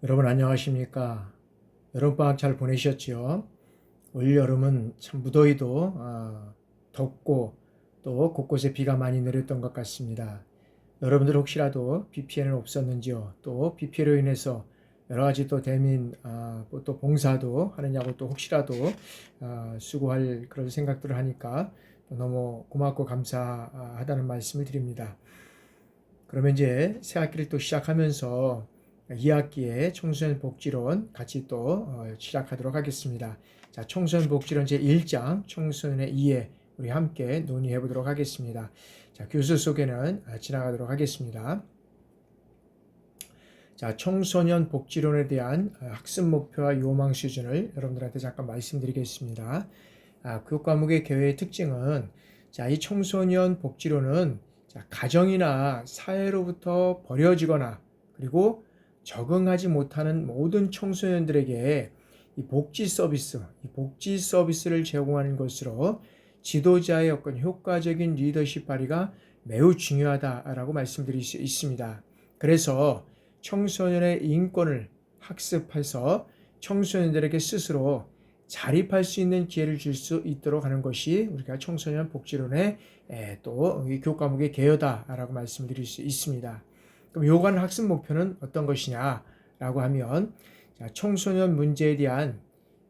여러분 안녕하십니까? 여름방학 잘 보내셨지요? 올 여름은 참 무더위도 덥고 또 곳곳에 비가 많이 내렸던 것 같습니다. 여러분들 혹시라도 비 피해는 없었는지요? 또 비 피해로 인해서 여러 가지 또 대민 또 봉사도 하느냐고 또 혹시라도 수고할 그런 생각들을 하니까 너무 고맙고 감사하다는 말씀을 드립니다. 그러면 이제 새 학기를 또 시작하면서 2학기의 청소년 복지론 같이 또 시작하도록 하겠습니다. 자, 청소년 복지론 제1장 청소년의 이해 우리 함께 논의해 보도록 하겠습니다. 자, 교수 소개는 지나가도록 하겠습니다. 자, 청소년 복지론에 대한 학습 목표와 요망 수준을 여러분들한테 잠깐 말씀드리겠습니다. 교과목의 개요의 특징은 자, 이 청소년 복지론은 자, 가정이나 사회로부터 버려지거나 그리고 적응하지 못하는 모든 청소년들에게 이 복지 서비스를 제공하는 것으로 지도자의 어떤 효과적인 리더십 발휘가 매우 중요하다라고 말씀드릴 수 있습니다. 그래서 청소년의 인권을 학습해서 청소년들에게 스스로 자립할 수 있는 기회를 줄 수 있도록 하는 것이 우리가 청소년 복지론의 또 교과목의 개요다라고 말씀드릴 수 있습니다. 그럼 요구하는 학습 목표는 어떤 것이냐라고 하면 청소년 문제에 대한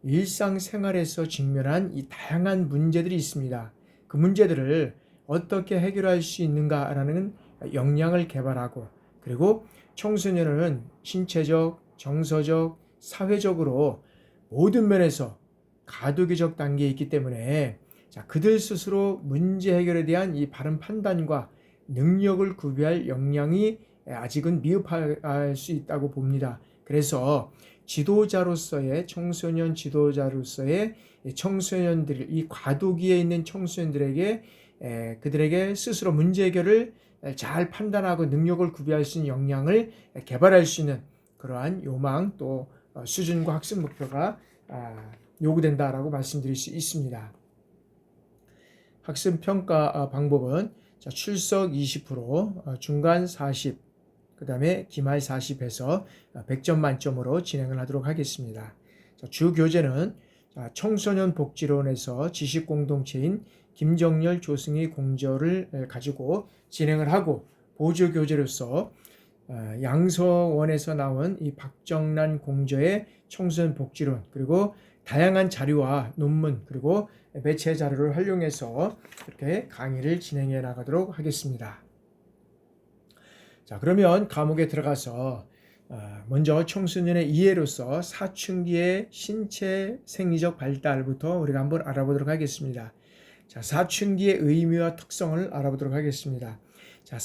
일상생활에서 직면한 이 다양한 문제들이 있습니다. 그 문제들을 어떻게 해결할 수 있는가라는 역량을 개발하고 그리고 청소년은 신체적, 정서적, 사회적으로 모든 면에서 가도기적 단계에 있기 때문에 그들 스스로 문제 해결에 대한 이 바른 판단과 능력을 구비할 역량이 아직은 미흡할 수 있다고 봅니다. 그래서 청소년 지도자로서의 청소년들, 이 과도기에 있는 청소년들에게 그들에게 스스로 문제 해결을 잘 판단하고 능력을 구비할 수 있는 역량을 개발할 수 있는 그러한 요망 또 수준과 학습 목표가 요구된다라고 말씀드릴 수 있습니다. 학습 평가 방법은 출석 20%, 중간 40, 그 다음에 기말 40에서 100점 만점으로 진행을 하도록 하겠습니다. 주 교재는 청소년 복지론에서 지식공동체인 김정열, 조승희 공저를 가지고 진행을 하고 보조 교재로서 양서원에서 나온 이 박정란 공저의 청소년 복지론 그리고 다양한 자료와 논문 그리고 매체 자료를 활용해서 이렇게 강의를 진행해 나가도록 하겠습니다. 자, 그러면 과목에 들어가서 먼저 청소년의 이해로서 사춘기의 신체 생리적 발달부터 우리가 한번 알아보도록 하겠습니다. 자, 사춘기의 의미와 특성을 알아보도록 하겠습니다. 자,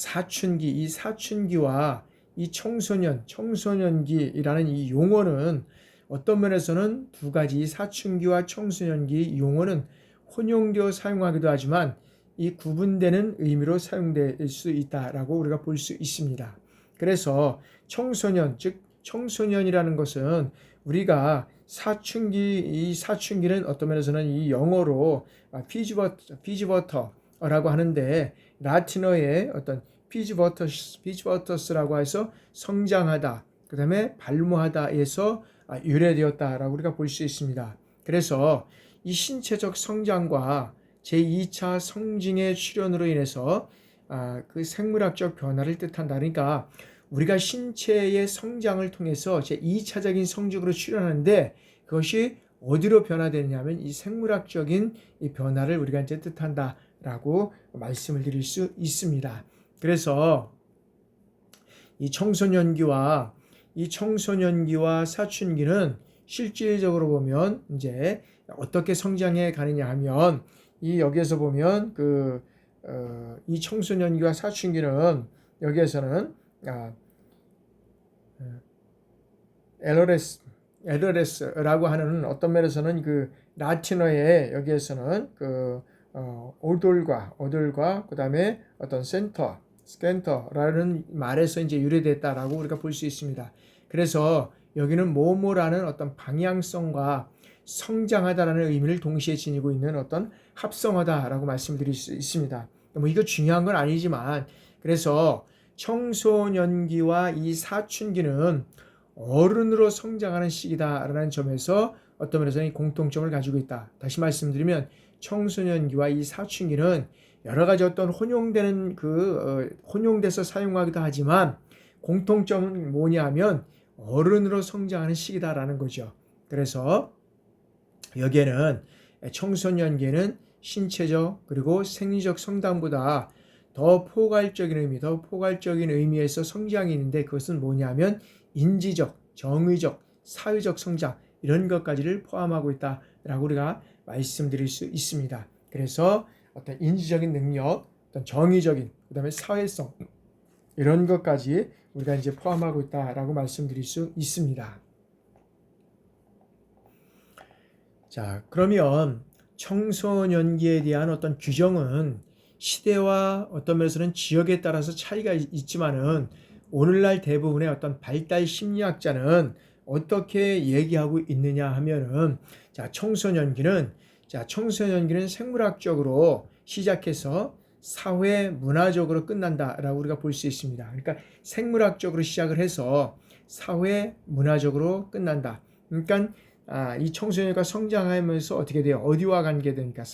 이 사춘기와 이 청소년기라는 이 용어는 어떤 면에서는 두 가지 사춘기와 청소년기 용어는 혼용되어 사용하기도 하지만 이 구분되는 의미로 사용될 수 있다라고 우리가 볼 수 있습니다. 그래서 청소년, 즉 청소년이라는 것은 우리가 이 사춘기는 어떤 면에서는 이 영어로 피지버터라고 하는데 라틴어의 어떤 피지버터스라고 해서 성장하다, 그 다음에 발모하다에서 유래되었다라고 우리가 볼 수 있습니다. 그래서 이 신체적 성장과 제2차 성징의 출현으로 인해서 그 생물학적 변화를 뜻한다. 그러니까 우리가 신체의 성장을 통해서 제2차적인 성징으로 출현하는데 그것이 어디로 변화되느냐면 이 생물학적인 이 변화를 우리가 이제 뜻한다라고 말씀을 드릴 수 있습니다. 그래서 이 청소년기와 사춘기는 실질적으로 보면 이제 어떻게 성장해 가느냐 하면 여기에서 보면 이 청소년기와 사춘기는 여기에서는 LRS라고 하는 어떤 면에서는 그 라틴어에 여기에서는 오돌과 그다음에 어떤 스캔터라는 말에서 이제 유래됐다라고 우리가 볼 수 있습니다. 그래서 여기는 뭐뭐라는 어떤 방향성과 성장하다라는 의미를 동시에 지니고 있는 어떤 합성어다라고 말씀드릴 수 있습니다. 이거 중요한 건 아니지만 그래서 청소년기와 이 사춘기는 어른으로 성장하는 시기다라는 점에서 어떤 면에서는 공통점을 가지고 있다. 다시 말씀드리면 청소년기와 이 사춘기는 여러 가지 어떤 혼용되는 혼용돼서 사용하기도 하지만 공통점은 뭐냐면 어른으로 성장하는 시기다라는 거죠. 그래서 여기에는 청소년기에는 신체적 그리고 생리적 성장보다 더 포괄적인 의미에서 성장이 있는데 그것은 뭐냐면 인지적, 정의적, 사회적 성장 이런 것까지를 포함하고 있다라고 우리가 말씀드릴 수 있습니다. 그래서 어떤 인지적인 능력, 어떤 정의적인, 그다음에 사회성 이런 것까지 우리가 이제 포함하고 있다라고 말씀드릴 수 있습니다. 자, 그러면 청소년기에 대한 어떤 규정은 시대와 어떤 면에서는 지역에 따라서 차이가 있지만은 오늘날 대부분의 어떤 발달 심리학자는 어떻게 얘기하고 있느냐 하면은 청소년기는 생물학적으로 시작해서 사회 문화적으로 끝난다라고 우리가 볼 수 있습니다. 그러니까 생물학적으로 시작을 해서 사회 문화적으로 끝난다. 그러니까 이 청소년과 성장하면서 어떻게 돼요? 어디와 관계되니까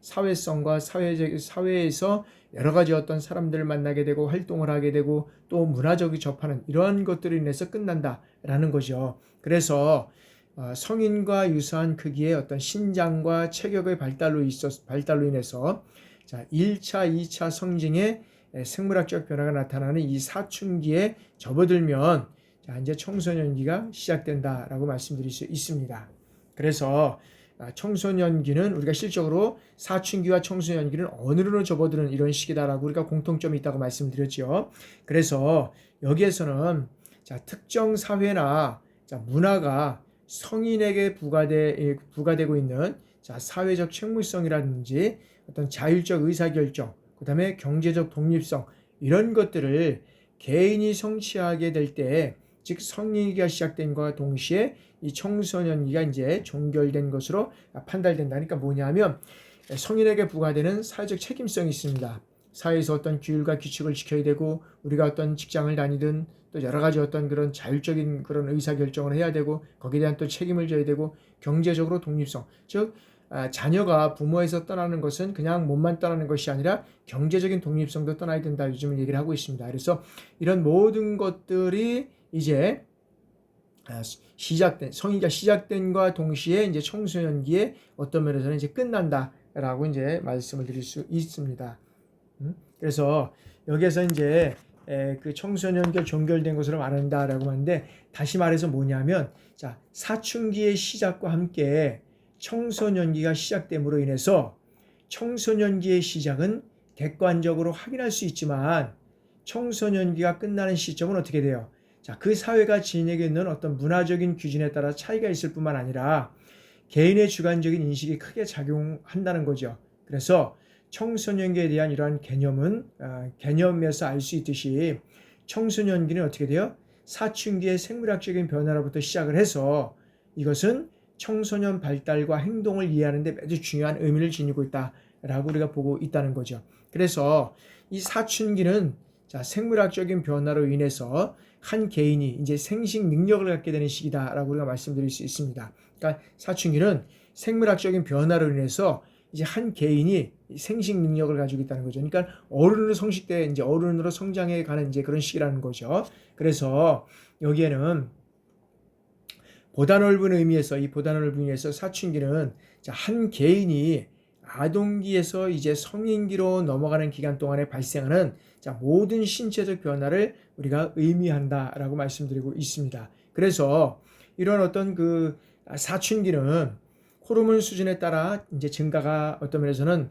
사회성과 사회에서 여러 가지 어떤 사람들을 만나게 되고 활동을 하게 되고 또 문화적이 접하는 이런 것들로 인해서 끝난다라는 거죠. 그래서 성인과 유사한 크기의 어떤 신장과 체격의 발달로 인해서 1차, 2차 성징의 생물학적 변화가 나타나는 이 사춘기에 접어들면 이제 청소년기가 시작된다라고 말씀드릴 수 있습니다. 그래서 청소년기는 우리가 실적으로 사춘기와 청소년기는 어느로 접어드는 이런 시기다라고 우리가 공통점이 있다고 말씀드렸죠. 그래서 여기에서는 특정 사회나 문화가 성인에게 부과되고 있는 사회적 책무성이라든지 어떤 자율적 의사결정, 그 다음에 경제적 독립성 이런 것들을 개인이 성취하게 될 때, 즉 성인기가 시작된과 동시에 이 청소년기가 이제 종결된 것으로 판단된다. 그러니까 뭐냐면 성인에게 부과되는 사회적 책임성이 있습니다. 사회에서 어떤 규율과 규칙을 지켜야 되고 우리가 어떤 직장을 다니든 또 여러 가지 어떤 그런 자율적인 그런 의사결정을 해야 되고 거기에 대한 또 책임을 져야 되고 경제적으로 독립성, 즉 자녀가 부모에서 떠나는 것은 그냥 몸만 떠나는 것이 아니라 경제적인 독립성도 떠나야 된다. 요즘은 얘기를 하고 있습니다. 그래서 이런 모든 것들이 이제 성인기가 시작된과 동시에 이제 청소년기에 어떤 면에서는 이제 끝난다라고 이제 말씀을 드릴 수 있습니다. 그래서 여기에서 이제 그 청소년기가 종결된 것으로 말한다라고 하는데 다시 말해서 뭐냐면 사춘기의 시작과 함께 청소년기가 시작됨으로 인해서 청소년기의 시작은 객관적으로 확인할 수 있지만 청소년기가 끝나는 시점은 어떻게 돼요? 그 사회가 지니고 있는 어떤 문화적인 기준에 따라 차이가 있을 뿐만 아니라 개인의 주관적인 인식이 크게 작용한다는 거죠. 그래서 청소년기에 대한 이러한 개념에서 알 수 있듯이 청소년기는 어떻게 돼요? 사춘기의 생물학적인 변화로부터 시작을 해서 이것은 청소년 발달과 행동을 이해하는 데 매우 중요한 의미를 지니고 있다라고 우리가 보고 있다는 거죠. 그래서 이 사춘기는 생물학적인 변화로 인해서 한 개인이 이제 생식 능력을 갖게 되는 시기다라고 우리가 말씀드릴 수 있습니다. 그러니까 사춘기는 생물학적인 변화로 인해서 이제 한 개인이 생식 능력을 가지고 있다는 거죠. 그러니까 어른으로 성장해 가는 이제 그런 시기라는 거죠. 그래서 여기에는 보다 넓은 의미에서 사춘기는 한 개인이 아동기에서 이제 성인기로 넘어가는 기간 동안에 발생하는 모든 신체적 변화를 우리가 의미한다라고 말씀드리고 있습니다. 그래서 이런 어떤 그 사춘기는 호르몬 수준에 따라 이제 증가가 어떤 면에서는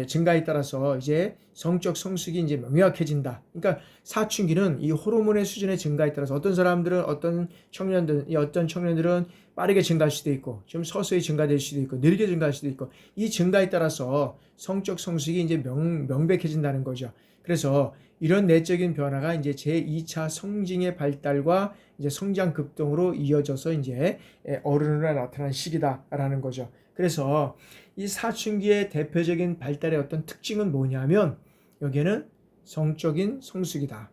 증가에 따라서 이제 성적 성숙이 이제 명확해진다. 그러니까 사춘기는 이 호르몬의 수준의 증가에 따라서 어떤 청년들은 빠르게 증가할 수도 있고 좀 서서히 증가될 수도 있고 느리게 증가할 수도 있고 이 증가에 따라서 성적 성숙이 이제 명백해진다는 거죠. 그래서 이런 내적인 변화가 이제 제2차 성징의 발달과 이제 성장 급등으로 이어져서 이제 어른으로 나타난 시기다라는 거죠. 그래서 이 사춘기의 대표적인 발달의 어떤 특징은 뭐냐면 여기에는 성적인 성숙이다.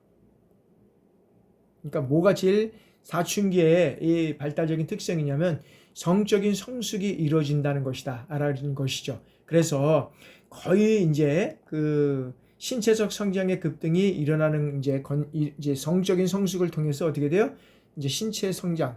그러니까 뭐가 제일 사춘기의 이 발달적인 특성이냐면 성적인 성숙이 이루어진다는 것이다 라는 것이죠. 그래서 거의 이제 그 신체적 성장의 급등이 일어나는 이제 성적인 성숙을 통해서 어떻게 돼요? 이제 신체 성장의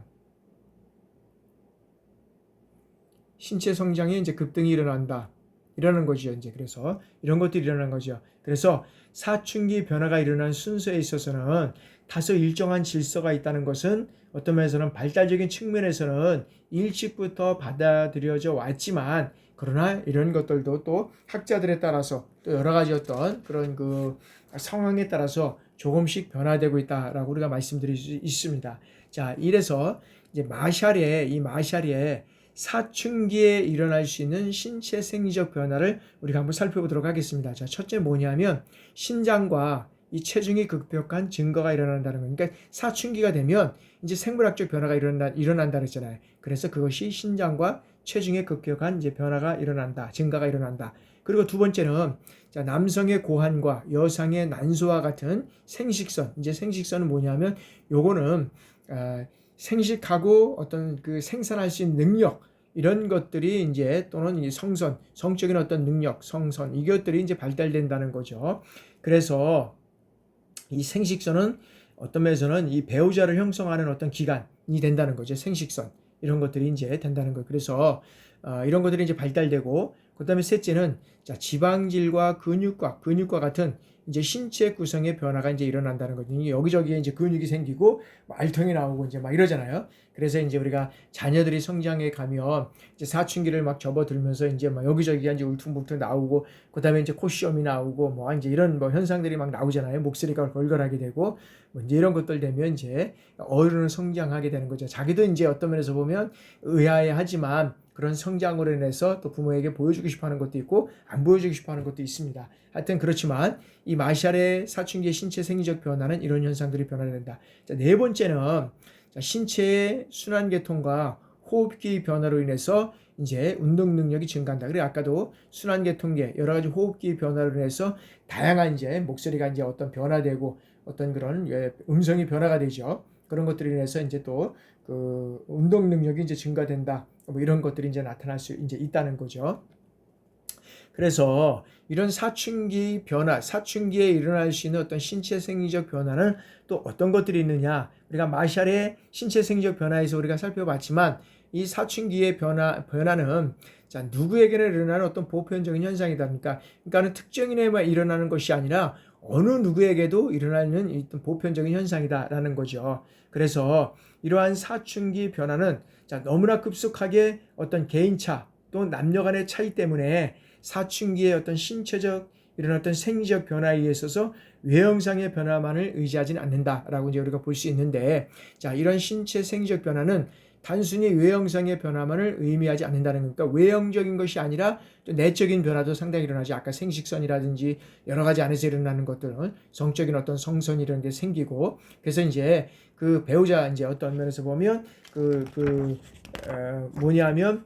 이제 급등이 일어나는 거죠. 이제 그래서 이런 것들이 일어나는 거죠. 그래서 사춘기 변화가 일어난 순서에 있어서는 다소 일정한 질서가 있다는 것은 어떤 면에서는 발달적인 측면에서는 일찍부터 받아들여져 왔지만, 그러나 이런 것들도 또 학자들에 따라서 또 여러 가지 어떤 그런 그 상황에 따라서 조금씩 변화되고 있다라고 우리가 말씀드릴 수 있습니다. 자, 이래서 이제 마샬의 사춘기에 일어날 수 있는 신체 생리적 변화를 우리가 한번 살펴보도록 하겠습니다. 자, 첫째 뭐냐면 신장과 이 체중이 급격한 증가가 일어난다는 거예요. 그러니까 사춘기가 되면 이제 생물학적 변화가 일어난다 그랬잖아요. 그래서 그것이 신장과 체중의 급격한 이제 증가가 일어난다. 그리고 두 번째는 자, 남성의 고환과 여성의 난소와 같은 생식선. 이제 생식선은 뭐냐면 요거는 생식하고 어떤 그 생산할 수 있는 능력, 이런 것들이 이제 또는 이 성적인 어떤 능력, 성선, 이것들이 이제 발달된다는 거죠. 그래서 이 생식선은 어떤 면에서는 이 배우자를 형성하는 어떤 기관이 된다는 거죠. 생식선, 이런 것들이 이제 된다는 거예요. 그래서 이런 것들이 이제 발달되고, 그다음에 셋째는 자, 지방질과 근육과 같은 이제 신체 구성의 변화가 이제 일어난다는 거죠. 여기저기에 이제 근육이 생기고 알통이 나오고 이제 막 이러잖아요. 그래서 이제 우리가 자녀들이 성장해 가면 이제 사춘기를 막 접어들면서 이제 막 여기저기가 이제 울퉁불퉁 나오고, 그다음에 이제 코시험이 나오고 뭐 이제 이런 뭐 현상들이 막 나오잖아요. 목소리가 걸걸하게 되고 뭐 이제 이런 것들 되면 이제 어른은 성장하게 되는 거죠. 자기도 이제 어떤 면에서 보면 의아해하지만 그런 성장으로 인해서 또 부모에게 보여주고 싶어 하는 것도 있고 안 보여주고 싶어 하는 것도 있습니다. 하여튼 그렇지만 이 마샬의 사춘기의 신체 생리적 변화는 이런 현상들이 변화된다. 자, 네 번째는 자, 신체의 순환계통과 호흡기 변화로 인해서 이제 운동 능력이 증가한다. 그리고 아까도 순환계통계 여러 가지 호흡기 변화로 인해서 다양한 이제 목소리가 이제 어떤 변화되고 어떤 그런 음성이 변화가 되죠. 그런 것들로 인해서 이제 또 그 운동 능력이 이제 증가된다. 뭐 이런 것들이 이제 나타날 수 이제 있다는 거죠. 그래서 이런 사춘기에 일어날 수 있는 어떤 신체 생리적 변화는 또 어떤 것들이 있느냐? 우리가 마샬의 신체 생리적 변화에서 우리가 살펴봤지만 이 사춘기의 변화는 자, 누구에게나 일어나는 어떤 보편적인 현상이다. 그러니까는 특정인에만 일어나는 것이 아니라 어느 누구에게도 일어나는 어떤 보편적인 현상이다라는 거죠. 그래서 이러한 사춘기 변화는 자, 너무나 급속하게 어떤 개인차 또 남녀 간의 차이 때문에 사춘기의 어떤 신체적 이런 어떤 생리적 변화에 있어서 외형상의 변화만을 의지하지는 않는다라고 이제 우리가 볼 수 있는데, 자, 이런 신체 생리적 변화는 단순히 외형상의 변화만을 의미하지 않는다는 겁니다. 외형적인 것이 아니라 또 내적인 변화도 상당히 일어나죠. 아까 생식선이라든지 여러 가지 안에서 일어나는 것들은 성적인 어떤 성선 이런 게 생기고, 그래서 이제 그 배우자 이제 어떤 면에서 보면 뭐냐면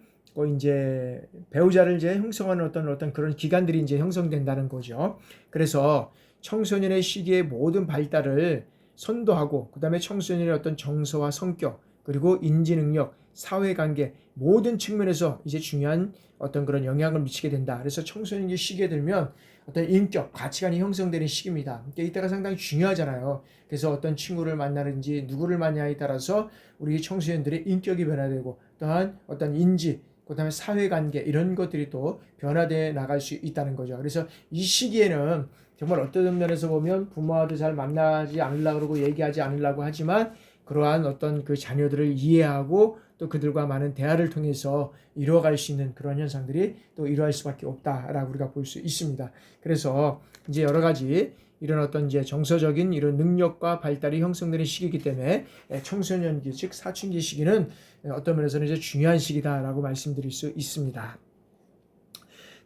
이제 배우자를 이제 형성하는 어떤 그런 기관들이 이제 형성된다는 거죠. 그래서 청소년의 시기의 모든 발달을 선도하고, 그다음에 청소년의 어떤 정서와 성격, 그리고 인지 능력, 사회관계 모든 측면에서 이제 중요한 어떤 그런 영향을 미치게 된다. 그래서 청소년기 시기에 들면 어떤 인격, 가치관이 형성되는 시기입니다. 그러니까 이때가 상당히 중요하잖아요. 그래서 어떤 친구를 만나는지 누구를 만나냐에 따라서 우리 청소년들의 인격이 변화되고, 또한 어떤 인지, 그다음에 사회관계 이런 것들이 또 변화되어 나갈 수 있다는 거죠. 그래서 이 시기에는 정말 어떤 면에서 보면 부모와도 잘 만나지 않으려고 그러고 얘기하지 않으려고 하지만 그러한 어떤 그 자녀들을 이해하고 또 그들과 많은 대화를 통해서 이루어갈 수 있는 그런 현상들이 또 이루어질 수밖에 없다라고 우리가 볼 수 있습니다. 그래서 이제 여러 가지 이런 어떤 이제 정서적인 이런 능력과 발달이 형성되는 시기이기 때문에 청소년기 즉 사춘기 시기는 어떤 면에서는 이제 중요한 시기다라고 말씀드릴 수 있습니다.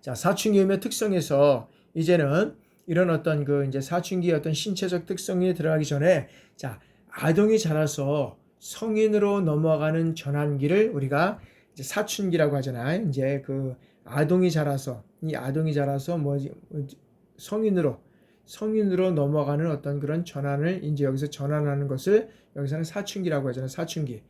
자, 사춘기의 특성에서 이제는 이런 어떤 그 이제 사춘기의 어떤 신체적 특성이 들어가기 전에 자, 아동이 자라서 성인으로 넘어가는 전환기를 우리가 이제 사춘기라고 하잖아요. 이제 그 아동이 자라서 성인으로 성인으로 넘어가는 어떤 그런 전환을 이제 여기서 전환하는 것을 여기서는 사춘기라고 하잖아요. 사춘기.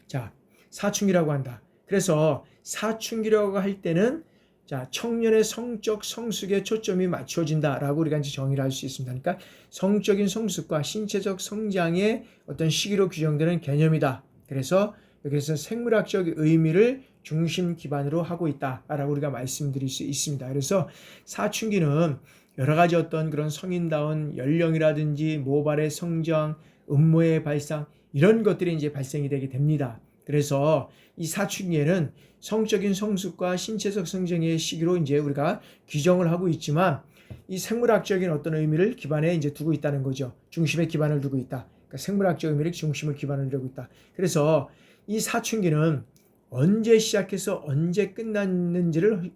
자, 사춘기라고 한다. 그래서 사춘기라고 할 때는 자, 청년의 성적 성숙에 초점이 맞춰진다라고 우리가 이제 정의를 할 수 있습니다. 그러니까 성적인 성숙과 신체적 성장의 어떤 시기로 규정되는 개념이다. 그래서 여기서 생물학적 의미를 중심 기반으로 하고 있다라고 우리가 말씀드릴 수 있습니다. 그래서 사춘기는 여러 가지 어떤 그런 성인다운 연령이라든지 모발의 성장, 음모의 발상 이런 것들이 이제 발생이 되게 됩니다. 그래서 이 사춘기에는 성적인 성숙과 신체적 성장의 시기로 이제 우리가 규정을 하고 있지만 이 생물학적인 어떤 의미를 기반에 이제 두고 있다는 거죠. 중심에 기반을 두고 있다. 그러니까 생물학적 의미를 중심을 기반을 두고 있다. 그래서 이 사춘기는 언제 시작해서 언제 끝났는지를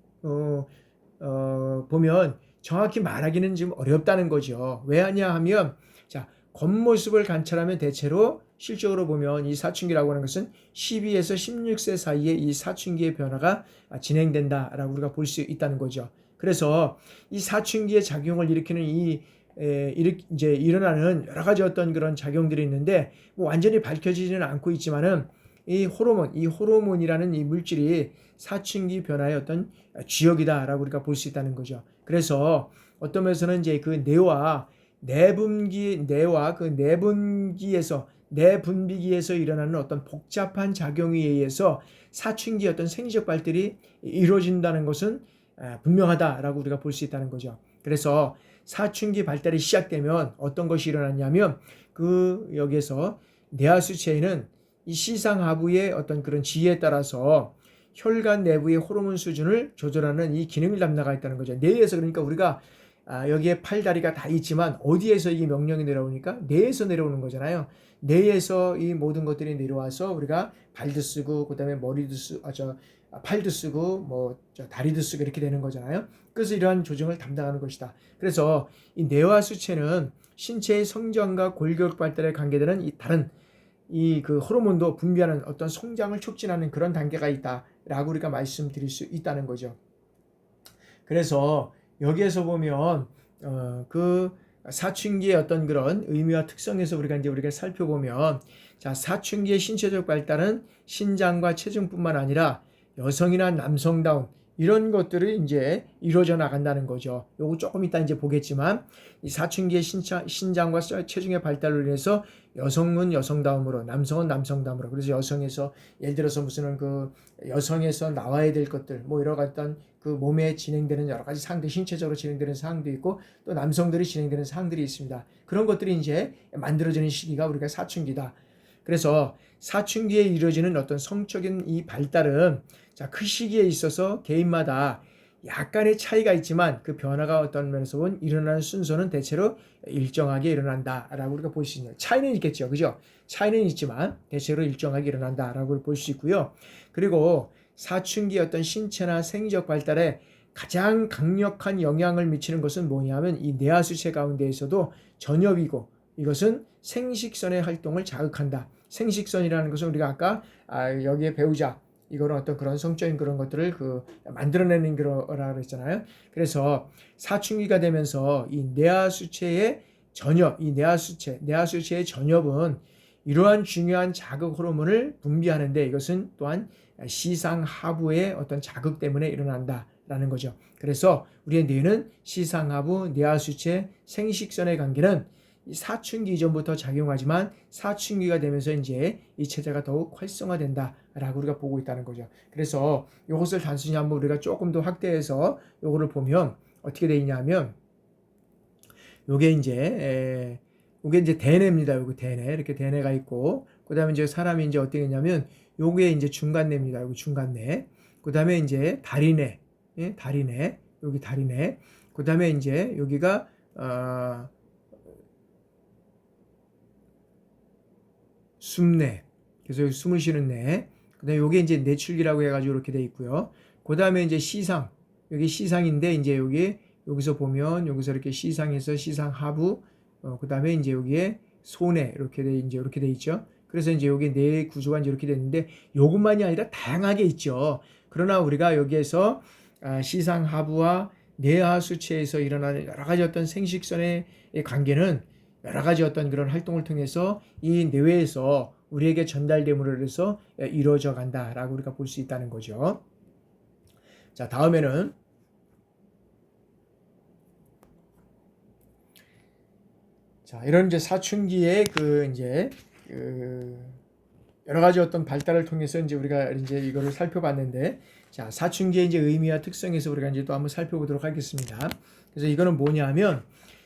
보면 정확히 말하기는 좀 어렵다는 거죠. 왜 하냐 하면 자, 겉모습을 관찰하면 대체로 실적으로 보면 이 사춘기라고 하는 것은 12에서 16세 사이에 이 사춘기의 변화가 진행된다라고 우리가 볼 수 있다는 거죠. 그래서 이 사춘기의 작용을 일으키는 이제 일어나는 여러 가지 어떤 그런 작용들이 있는데 뭐 완전히 밝혀지지는 않고 있지만은 이 호르몬이라는 이 물질이 사춘기 변화의 어떤 주역이다라고 우리가 볼 수 있다는 거죠. 그래서 어떤 면에서는 이제 그 뇌와 그 내분비기에서 일어나는 어떤 복잡한 작용에 의해서 사춘기 어떤 생리적 발달이 이루어진다는 것은 분명하다라고 우리가 볼 수 있다는 거죠. 그래서 사춘기 발달이 시작되면 어떤 것이 일어났냐면 여기에서 뇌하수체에는 이 시상하부의 어떤 그런 지위에 따라서 혈관 내부의 호르몬 수준을 조절하는 이 기능을 담당하고 있다는 거죠. 뇌에서 그러니까 우리가 여기에 팔다리가 다 있지만 어디에서 이 명령이 내려오니까 뇌에서 내려오는 거잖아요. 뇌에서 이 모든 것들이 내려와서 우리가 발도 쓰고 그다음에 머리도 팔도 쓰고 다리도 쓰고 이렇게 되는 거잖아요. 그래서 이러한 조정을 담당하는 것이다. 그래서 이 뇌와 수체는 신체의 성장과 골격 발달에 관계되는 이 다른 그 호르몬도 분비하는 어떤 성장을 촉진하는 그런 단계가 있다라고 우리가 말씀드릴 수 있다는 거죠. 그래서 여기에서 보면 그 사춘기의 어떤 그런 의미와 특성에서 우리가 살펴보면 자, 사춘기의 신체적 발달은 신장과 체중뿐만 아니라 여성이나 남성다운 이런 것들이 이제 이루어져 나간다는 거죠. 요거 조금 이따 이제 보겠지만 이 사춘기의 신장과 체중의 발달로 인해서 여성은 여성다움으로 남성은 남성다움으로 그래서 여성에서 예를 들어서 무슨 그 여성에서 나와야 될 것들 뭐 여러 가지 그 몸에 진행되는 여러 가지 사항들 신체적으로 진행되는 사항도 있고 또 남성들이 진행되는 사항들이 있습니다. 그런 것들이 이제 만들어지는 시기가 우리가 사춘기다. 그래서 사춘기에 이루어지는 어떤 성적인 이 발달은 자, 그 시기에 있어서 개인마다 약간의 차이가 있지만 그 변화가 어떤 면에서 보면 일어나는 순서는 대체로 일정하게 일어난다라고 우리가 볼 수 있는 차이는 있겠죠. 그죠? 차이는 있지만 대체로 일정하게 일어난다라고 볼 수 있고요. 그리고 사춘기 어떤 신체나 생리적 발달에 가장 강력한 영향을 미치는 것은 뭐냐면 이 뇌하수체 가운데에서도 전엽이고 이것은 생식선의 활동을 자극한다. 생식선이라는 것은 우리가 아까 여기에 배우자 이거는 어떤 그런 성적인 그런 것들을 만들어내는 거라고 했잖아요. 그래서 사춘기가 되면서 이 뇌하수체의 전엽, 뇌하수체의 전엽은 이러한 중요한 자극 호르몬을 분비하는데 이것은 또한 시상하부의 어떤 자극 때문에 일어난다라는 거죠. 그래서 우리의 뇌는 시상하부, 뇌하수체, 생식선의 관계는 사춘기 이전부터 작용하지만 사춘기가 되면서 이제 이 체제가 더욱 활성화된다라고 우리가 보고 있다는 거죠. 그래서 이것을 단순히 한번 우리가 조금 더 확대해서 이거를 보면 어떻게 돼 있냐면 요게 이제 대뇌입니다. 요거 대뇌 이렇게 대뇌가 있고 그다음에 이제 사람이 이제 어떻게 되냐면 요게 이제 중간뇌입니다. 요거 중간뇌. 그다음에 이제 다리뇌. 예? 다리뇌. 여기 다리뇌. 그다음에 이제 여기가 숨뇌. 그래서 여기 숨을 쉬는 뇌. 그다음에 요게 이제 뇌출기라고 해가지고 이렇게 돼 있고요. 그다음에 이제 시상. 여기 시상인데 이제 여기서 보면 여기서 이렇게 시상에서 시상 하부. 그다음에 이제 여기에 소뇌 이렇게 돼 있죠. 그래서 이제 여기 뇌 구조가 이제 이렇게 됐는데 요것만이 아니라 다양하게 있죠. 그러나 우리가 여기에서 시상 하부와 뇌하 수체에서 일어나는 여러 가지 어떤 생식선의 관계는 여러 가지 어떤 그런 활동을 통해서 이 뇌에서 우리에게 전달됨으로 해서 이루어져 간다라고 우리가 볼 수 있다는 거죠. 자, 다음에는 이런 이제 사춘기의 여러 가지 어떤 발달을 통해서 이제 우리가 이제 이거를 살펴봤는데, 자, 사춘기의 이제 의미와 특성에서 우리가 이제 또 한번 살펴보도록 하겠습니다. 그래서 이거는 뭐냐면,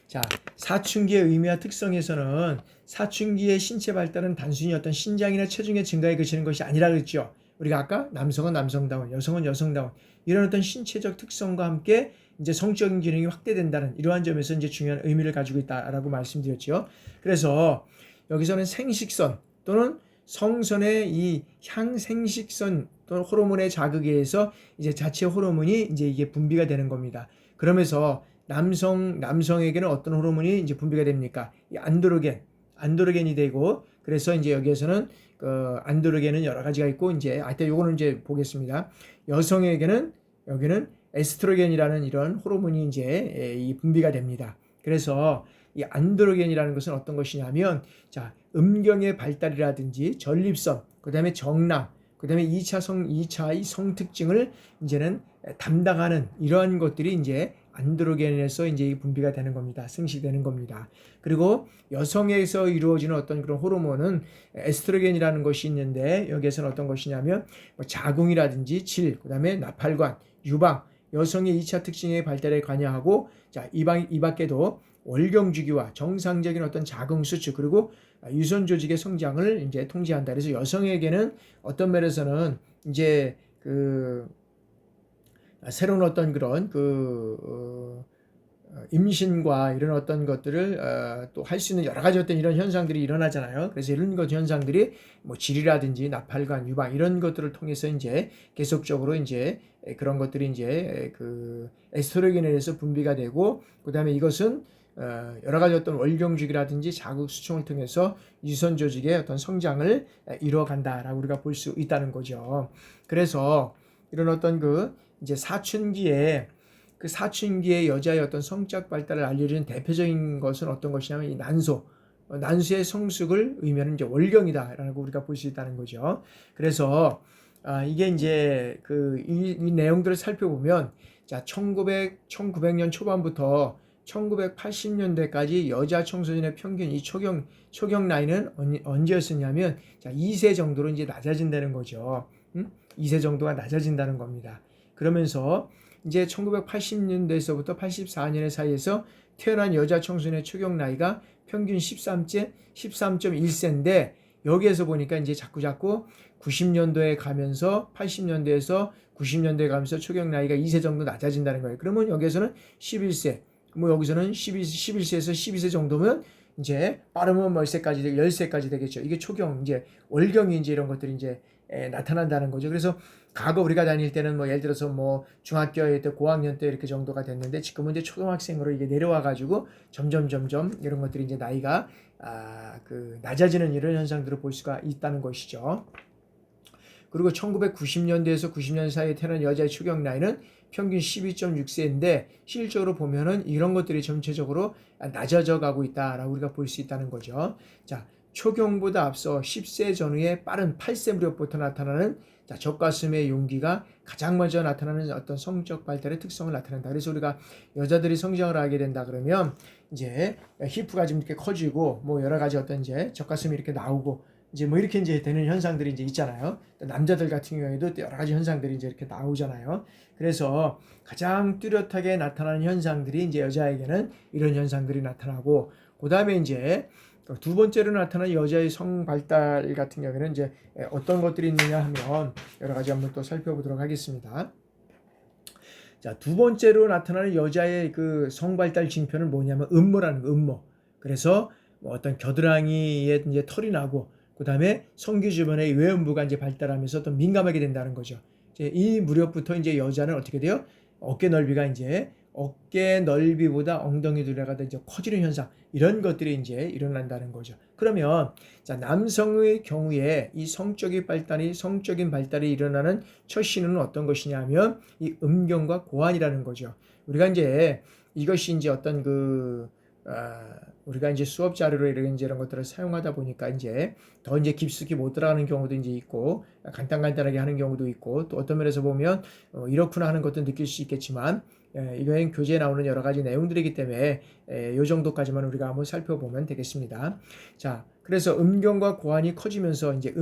자, 사춘기의 의미와 특성에서는 사춘기의 신체 발달은 단순히 어떤 신장이나 체중의 증가에 그치는 것이 아니라 그랬죠. 우리가 아까 남성은 남성다운, 여성은 여성다운 이런 어떤 신체적 특성과 함께 이제 성적인 기능이 확대된다는 이러한 점에서 이제 중요한 의미를 가지고 있다라고 말씀드렸죠. 그래서 여기서는 생식선 또는 성선의 이 향생식선 또는 호르몬의 자극에 의해서 이제 자체 호르몬이 이제 이게 분비가 되는 겁니다. 그러면서 남성에게는 어떤 호르몬이 이제 분비가 됩니까? 이 안드로겐이 되고, 그래서 이제 여기에서는 그 안드로겐은 여러 가지가 있고, 이제 하여튼 요거는 이제 보겠습니다. 여성에게는 여기는 에스트로겐이라는 이런 호르몬이 이제 이 분비가 됩니다. 그래서 이 안드로겐이라는 것은 어떤 것이냐면, 자, 음경의 발달이라든지 전립선, 그다음에 정남, 그다음에 2차의 성특징을 이제는 담당하는 이러한 것들이 이제 안드로겐에서 이제 분비가 되는 겁니다. 생식되는 겁니다. 그리고 여성에서 이루어지는 어떤 그런 호르몬은 에스트로겐이라는 것이 있는데, 여기에서는 어떤 것이냐면 자궁이라든지 질, 그다음에 나팔관, 유방, 여성의 2차 특징의 발달에 관여하고, 자, 이 밖에도 월경주기와 정상적인 어떤 자궁 수축, 그리고 유선 조직의 성장을 이제 통제한다. 그래서 여성에게는 어떤 면에서는 이제 새로운 어떤 그런 임신과 이런 어떤 것들을 또 할 수 있는 여러 가지 어떤 이런 현상들이 일어나잖아요. 그래서 이런 것 현상들이 뭐 질이라든지 나팔관, 유방 이런 것들을 통해서 이제 계속적으로 이제 그런 것들이 이제 에스트로겐에 의해서 분비가 되고, 그다음에 이것은 여러 가지 어떤 월경주기라든지 자궁 수축을 통해서 유선 조직의 어떤 성장을 이루어간다라고 우리가 볼 수 있다는 거죠. 그래서 이런 어떤 이제 사춘기에 여자의 어떤 성적 발달을 알려주는 대표적인 것은 어떤 것이냐면 이 난소의 성숙을 의미하는 이제 월경이다라고 우리가 볼 수 있다는 거죠. 그래서 이게 이제 이 내용들을 살펴보면, 자, 1900년 초반부터 1980년대까지 여자 청소년의 평균 이 초경 나이는 언제였었냐면, 자, 2세 정도로 이제 낮아진다는 거죠. 2세 정도가 낮아진다는 겁니다. 그러면서 이제 1980년대에서부터 84년의 사이에서 태어난 여자 청소년의 초경 나이가 평균 13.1세인데, 여기에서 보니까 이제 자꾸 90년도에 가면서 80년대에서 90년대에 가면서 초경 나이가 2세 정도 낮아진다는 거예요. 그러면 여기에서는 11세, 뭐 여기서는 11세에서 12세 정도면 이제 빠르면 몇 세까지 10세까지 되겠죠. 이게 초경, 이제 월경이 이제 이런 것들이 이제 나타난다는 거죠. 그래서 과거 우리가 다닐 때는 뭐 예를 들어서 뭐 중학교 때 고학년 때 이렇게 정도가 됐는데, 지금은 이제 초등학생으로 이게 내려와 가지고 점점 이런 것들이 이제 나이가 낮아지는 이런 현상들을 볼 수가 있다는 것이죠. 그리고 1990년대에서 90년 사이에 태어난 여자의 초경 나이는 평균 12.6세인데, 실적으로 보면은 이런 것들이 전체적으로 낮아져 가고 있다라고 우리가 볼 수 있다는 거죠. 자, 초경보다 앞서 10세 전후의 빠른 8세 무렵부터 나타나는, 자, 젖가슴의 용기가 가장 먼저 나타나는 어떤 성적 발달의 특성을 나타낸다. 그래서 우리가 여자들이 성장을 하게 된다 그러면 이제 히프가 좀 이렇게 커지고, 뭐 여러 가지 어떤 이제 젖가슴이 이렇게 나오고, 이제 뭐 이렇게 이제 되는 현상들이 이제 있잖아요. 남자들 같은 경우에도 여러 가지 현상들이 이제 이렇게 나오잖아요. 그래서 가장 뚜렷하게 나타나는 현상들이 이제 여자에게는 이런 현상들이 나타나고, 그 다음에 이제 두 번째로 나타나는 여자의 성 발달 같은 경우에는 이제 어떤 것들이 있느냐 하면 여러 가지 한번 또 살펴보도록 하겠습니다. 자, 두 번째로 나타나는 여자의 성 발달 징표는 뭐냐면 음모라는 거, 음모. 그래서 뭐 어떤 겨드랑이에 이제 털이 나고, 그 다음에 성기 주변의 외음부가 이제 발달하면서 더 민감하게 된다는 거죠. 이제 이 무렵부터 이제 여자는 어떻게 돼요? 어깨 넓이가 이제 어깨 넓이보다 엉덩이 둘레가 더 이제 커지는 현상, 이런 것들이 이제 일어난다는 거죠. 그러면 자, 남성의 경우에 이 성적인 발달이 일어나는 첫 신호는 어떤 것이냐면 이 음경과 고환이라는 거죠. 우리가 이제 이것이 이제 어떤 우리가 이제 수업 자료로 이런 것들을 사용하다 보니까 이제 더 이제 깊숙이 못 들어가는 경우도 이제 있고, 간단하게 하는 경우도 있고, 또 어떤 면에서 보면 이렇구나 하는 것도 느낄 수 있겠지만, 이거는 교재에 나오는 여러 가지 내용들이기 때문에 이 정도까지만 우리가 한번 살펴보면 되겠습니다. 자, 그래서 음경과 고환이 커지면서 이제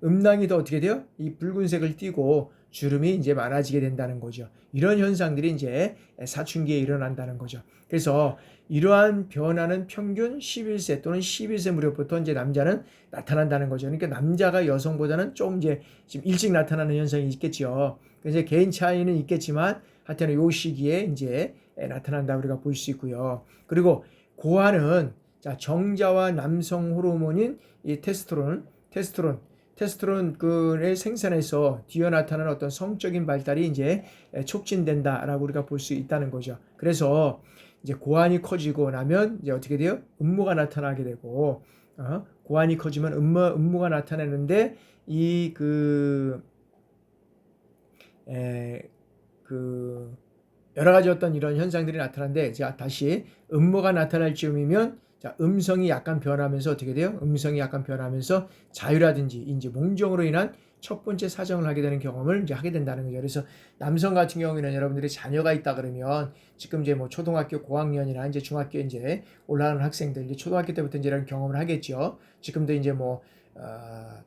음낭이 더 어떻게 돼요? 이 붉은색을 띠고 주름이 이제 많아지게 된다는 거죠. 이런 현상들이 이제 사춘기에 일어난다는 거죠. 그래서 이러한 변화는 평균 11세 또는 12세 무렵부터 이제 남자는 나타난다는 거죠. 그러니까 남자가 여성보다는 좀 이제 지금 일찍 나타나는 현상이 있겠죠. 그래서 개인 차이는 있겠지만 하여튼 요 시기에 이제 나타난다 우리가 볼 수 있고요. 그리고 고환은 자, 정자와 남성 호르몬인 이 테스토스테론을 생산해서 뒤어 나타나는 어떤 성적인 발달이 이제 촉진된다라고 우리가 볼 수 있다는 거죠. 그래서 이제 고환이 커지고 나면 이제 어떻게 돼요? 음모가 나타나게 되고, 고환이 커지면 음모가 나타나는데 여러 가지 어떤 이런 현상들이 나타나는데, 자, 다시 음모가 나타날 즈음이면 자, 음성이 약간 변하면서 어떻게 돼요? 음성이 약간 변하면서 자유라든지 이제 몽정으로 인한 첫 번째 사정을 하게 되는 경험을 이제 하게 된다는 거죠. 그래서 남성 같은 경우에는 여러분들이 자녀가 있다 그러면 지금 이제 뭐 초등학교 고학년이나 이제 중학교 이제 올라가는 학생들, 이제 초등학교 때부터 이제 이런 경험을 하겠죠. 지금도 이제 뭐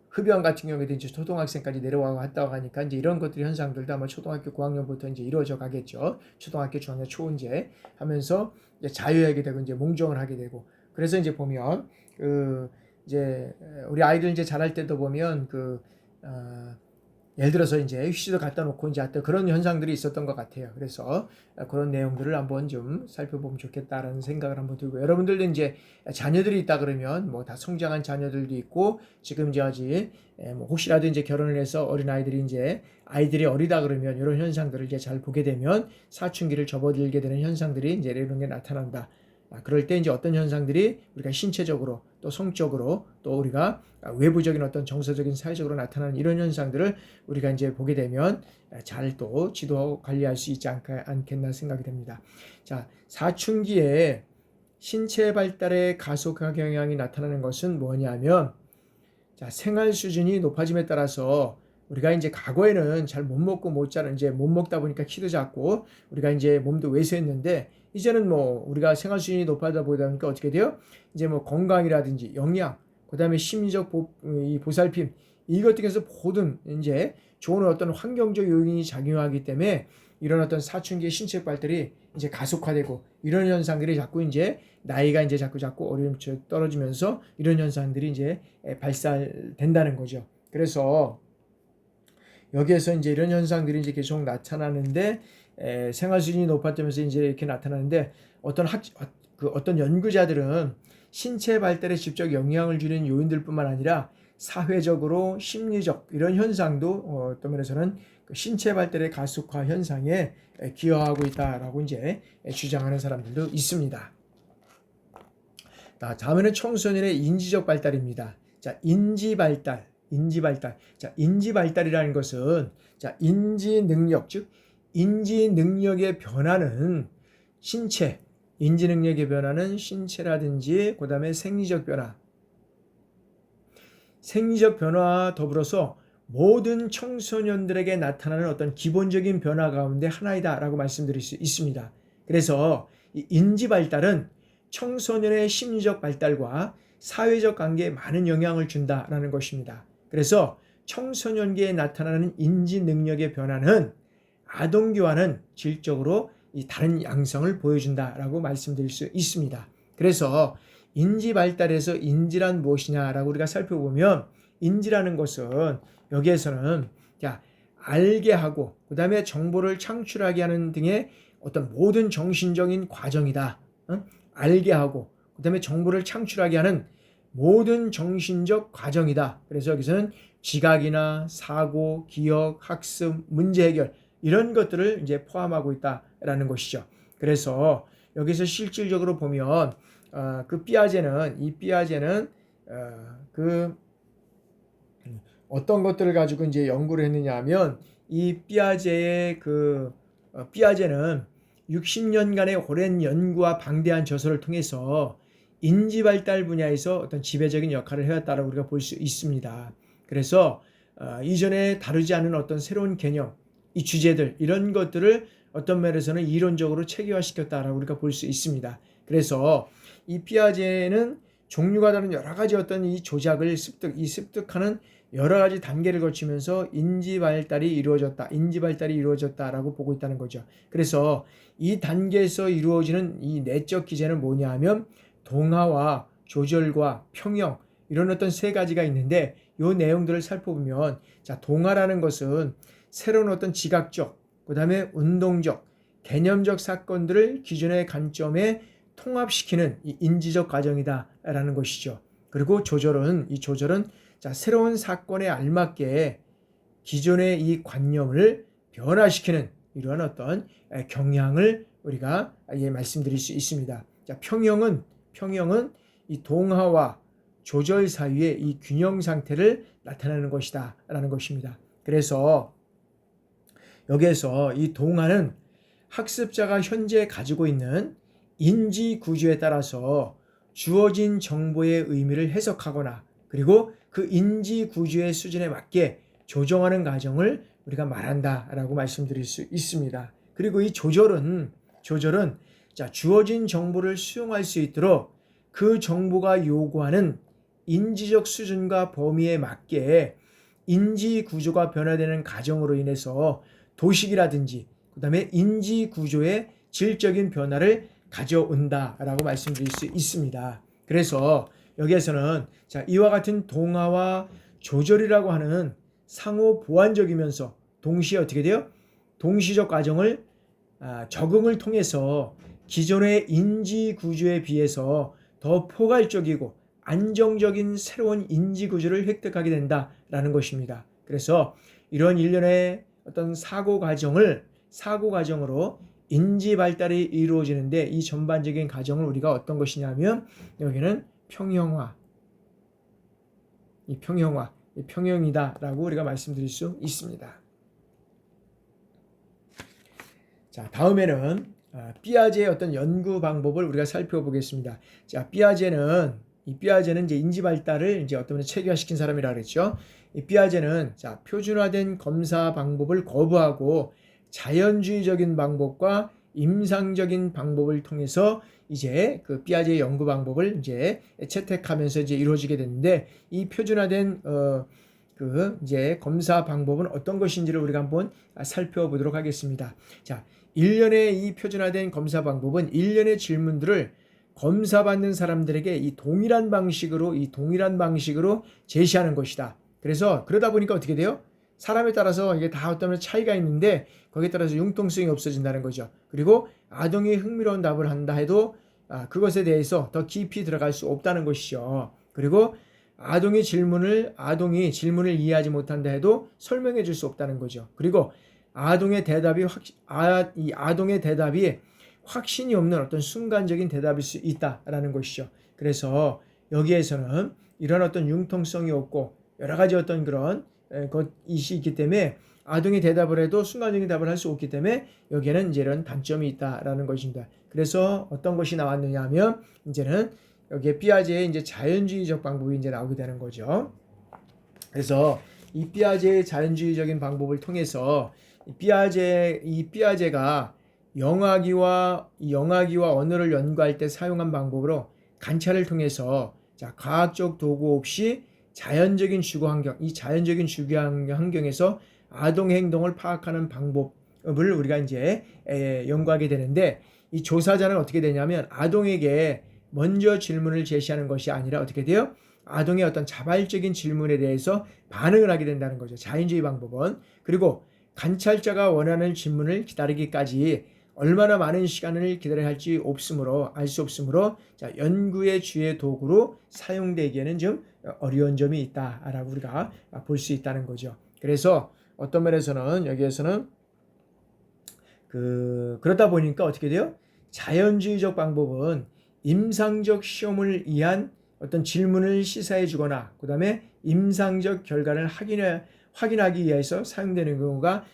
흡연 같은 경우에도 이제 초등학생까지 내려가고 왔다고 하니까 이제 이런 것들 현상들도 아마 초등학교 고학년부터 이제 이루어져 가겠죠. 초등학교, 중학교, 초인제 하면서 이제 자유하게 되고 이제 몽정을 하게 되고, 그래서 이제 보면 이제 우리 아이들 이제 자랄 때도 보면 예를 들어서 이제 휴지도 갖다 놓고 이제 하여튼 그런 현상들이 있었던 것 같아요. 그래서 그런 내용들을 한번 좀 살펴보면 좋겠다라는 생각을 한번 들고, 여러분들도 이제 자녀들이 있다 그러면 뭐 다 성장한 자녀들도 있고, 지금 이제 아직 뭐 혹시라도 이제 결혼을 해서 어린 아이들이 어리다 그러면 이런 현상들을 이제 잘 보게 되면 사춘기를 접어들게 되는 현상들이 이제 이런 게 나타난다. 그럴 때 이제 어떤 현상들이 우리가 신체적으로 또 성적으로 또 우리가 외부적인 어떤 정서적인 사회적으로 나타나는 이런 현상들을 우리가 이제 보게 되면 잘 또 지도 관리할 수 있지 않겠나 생각이 됩니다. 자, 사춘기에 신체 발달의 가속화 경향이 나타나는 것은 뭐냐면, 자, 생활 수준이 높아짐에 따라서 우리가 이제 과거에는 잘 못 먹고 못 자는, 이제 못 먹다 보니까 키도 작고 우리가 이제 몸도 왜소했는데, 이제는 뭐 우리가 생활 수준이 높아다 보니까 어떻게 돼요? 이제 뭐 건강이라든지 영양, 그다음에 심리적 보살핌, 이것 등에서 모든 이제 좋은 어떤 환경적 요인이 작용하기 때문에 이런 어떤 사춘기의 신체 발달이 이제 가속화되고, 이런 현상들이 자꾸 이제 나이가 이제 자꾸 어려움 떨어지면서 이런 현상들이 이제 발생된다는 거죠. 그래서 여기에서 이제 이런 현상들이 이제 계속 나타나는데, 생활 수준이 높아지면서 이제 이렇게 나타나는데, 어떤 연구자들은 신체 발달에 직접 영향을 주는 요인들뿐만 아니라 사회적으로 심리적 이런 현상도 어떤 면에서는 신체 발달의 가속화 현상에 기여하고 있다라고 이제 주장하는 사람들도 있습니다. 다음에는 청소년의 인지적 발달입니다. 자, 인지 발달. 자, 인지 발달이라는 것은 자, 인지 능력, 즉 인지 능력의 변화는 신체라든지 그다음에 생리적 변화와 더불어서 모든 청소년들에게 나타나는 어떤 기본적인 변화 가운데 하나이다라고 말씀드릴 수 있습니다. 그래서 이 인지 발달은 청소년의 심리적 발달과 사회적 관계에 많은 영향을 준다라는 것입니다. 그래서 청소년기에 나타나는 인지 능력의 변화는 아동기와는 질적으로 이 다른 양상을 보여준다라고 말씀드릴 수 있습니다. 그래서 인지 발달에서 인지란 무엇이냐라고 우리가 살펴보면, 인지라는 것은 여기에서는 알게 하고 그다음에 정보를 창출하게 하는 등의 어떤 모든 정신적인 과정이다. 알게 하고 그다음에 정보를 창출하게 하는 모든 정신적 과정이다. 그래서 여기서는 지각이나 사고, 기억, 학습, 문제 해결 이런 것들을 이제 포함하고 있다라는 것이죠. 그래서 여기서 실질적으로 보면 그 삐아제는 그 어떤 것들을 가지고 이제 연구를 했느냐 하면 이 삐아제는 60년간의 오랜 연구와 방대한 저서를 통해서 인지 발달 분야에서 어떤 지배적인 역할을 해왔다고 우리가 볼 수 있습니다. 그래서 이전에 다루지 않은 어떤 새로운 개념, 이 주제들 이런 것들을 어떤 면에서는 이론적으로 체계화시켰다라고 우리가 볼 수 있습니다. 그래서 이 삐아제는 종류가 다른 여러 가지 어떤 이 조작을 습득하는 여러 가지 단계를 거치면서 인지 발달이 이루어졌다라고 보고 있다는 거죠. 그래서 이 단계에서 이루어지는 이 내적 기제는 뭐냐 하면 동화와 조절과 평형 이런 어떤 세 가지가 있는데 이 내용들을 살펴보면 자, 동화라는 것은 새로운 어떤 지각적, 그 다음에 운동적, 개념적 사건들을 기존의 관점에 통합시키는 이 인지적 과정이다라는 것이죠. 그리고 조절은 자, 새로운 사건에 알맞게 기존의 이 관념을 변화시키는 이러한 어떤 경향을 우리가 말씀드릴 수 있습니다. 자, 평형은 이 동화와 조절 사이의 이 균형 상태를 나타내는 것이다 라는 것입니다. 그래서 여기에서 이 동화는 학습자가 현재 가지고 있는 인지 구조에 따라서 주어진 정보의 의미를 해석하거나 그리고 그 인지 구조의 수준에 맞게 조정하는 과정을 우리가 말한다라고 말씀드릴 수 있습니다. 그리고 이 조절은 자, 주어진 정보를 수용할 수 있도록 그 정보가 요구하는 인지적 수준과 범위에 맞게 인지 구조가 변화되는 과정으로 인해서 도식이라든지 그 다음에 인지 구조의 질적인 변화를 가져온다라고 말씀드릴 수 있습니다. 그래서 여기에서는 자, 이와 같은 동화와 조절이라고 하는 상호 보완적이면서 동시에 어떻게 돼요? 동시적 과정을 적응을 통해서 기존의 인지 구조에 비해서 더 포괄적이고 안정적인 새로운 인지 구조를 획득하게 된다라는 것입니다. 그래서 이런 일련의 어떤 사고 과정으로 인지 발달이 이루어지는데 이 전반적인 과정을 우리가 어떤 것이냐면 여기는 평형이다라고 우리가 말씀드릴 수 있습니다. 자, 다음에는 삐아제의 어떤 연구 방법을 우리가 살펴보겠습니다. 자, 삐아제는 이제 인지 발달을 이제 어떤 체계화시킨 사람이라 그랬죠. 이 삐아제는 자, 표준화된 검사 방법을 거부하고 자연주의적인 방법과 임상적인 방법을 통해서 이제 그 삐아제의 연구 방법을 이제 채택하면서 이제 이루어지게 됐는데 이 표준화된 이제 검사 방법은 어떤 것인지를 우리가 한번 살펴보도록 하겠습니다. 자, 일련의 이 표준화된 검사 방법은 일련의 질문들을 검사받는 사람들에게 이 동일한 방식으로 제시하는 것이다. 그래서 그러다 보니까 어떻게 돼요? 사람에 따라서 이게 다 어떤 차이가 있는데 거기에 따라서 융통성이 없어진다는 거죠. 그리고 아동이 흥미로운 답을 한다 해도 그것에 대해서 더 깊이 들어갈 수 없다는 것이죠. 그리고 아동이 질문을 이해하지 못한다 해도 설명해 줄 수 없다는 거죠. 그리고 아동의 대답이 확신이 없는 어떤 순간적인 대답일 수 있다라는 것이죠. 그래서 여기에서는 이런 어떤 융통성이 없고 여러 가지 어떤 그런 것이 있기 때문에 아동이 대답을 해도 순간적인 답을 할 수 없기 때문에 여기에는 이제 이런 단점이 있다라는 것입니다. 그래서 어떤 것이 나왔느냐 하면 이제는 여기에 삐아제의 이제 자연주의적 방법이 이제 나오게 되는 거죠. 그래서 이 삐아제의 자연주의적인 방법을 통해서 삐아제가 영아기와 언어를 연구할 때 사용한 방법으로 관찰을 통해서 자, 과학적 도구 없이 자연적인 주거 환경에서 아동 행동을 파악하는 방법을 우리가 이제 연구하게 되는데 이 조사자는 어떻게 되냐면 아동에게 먼저 질문을 제시하는 것이 아니라 어떻게 돼요? 아동의 어떤 자발적인 질문에 대해서 반응을 하게 된다는 거죠. 자연주의 방법은. 그리고 관찰자가 원하는 질문을 기다리기까지 얼마나 많은 시간을 기다려야 할지 알 수 없으므로 자, 연구의 주요 도구로 사용되기에는 좀 어려운 점이 있다라고 우리가 볼 수 있다는 거죠. 그래서 어떤 면에서는 여기에서는 그러다 보니까 어떻게 돼요? 자연주의적 방법은 임상적 시험을 위한 어떤 질문을 시사해 주거나 그 다음에 임상적 결과를 확인하기 위해서 사용되는 경우가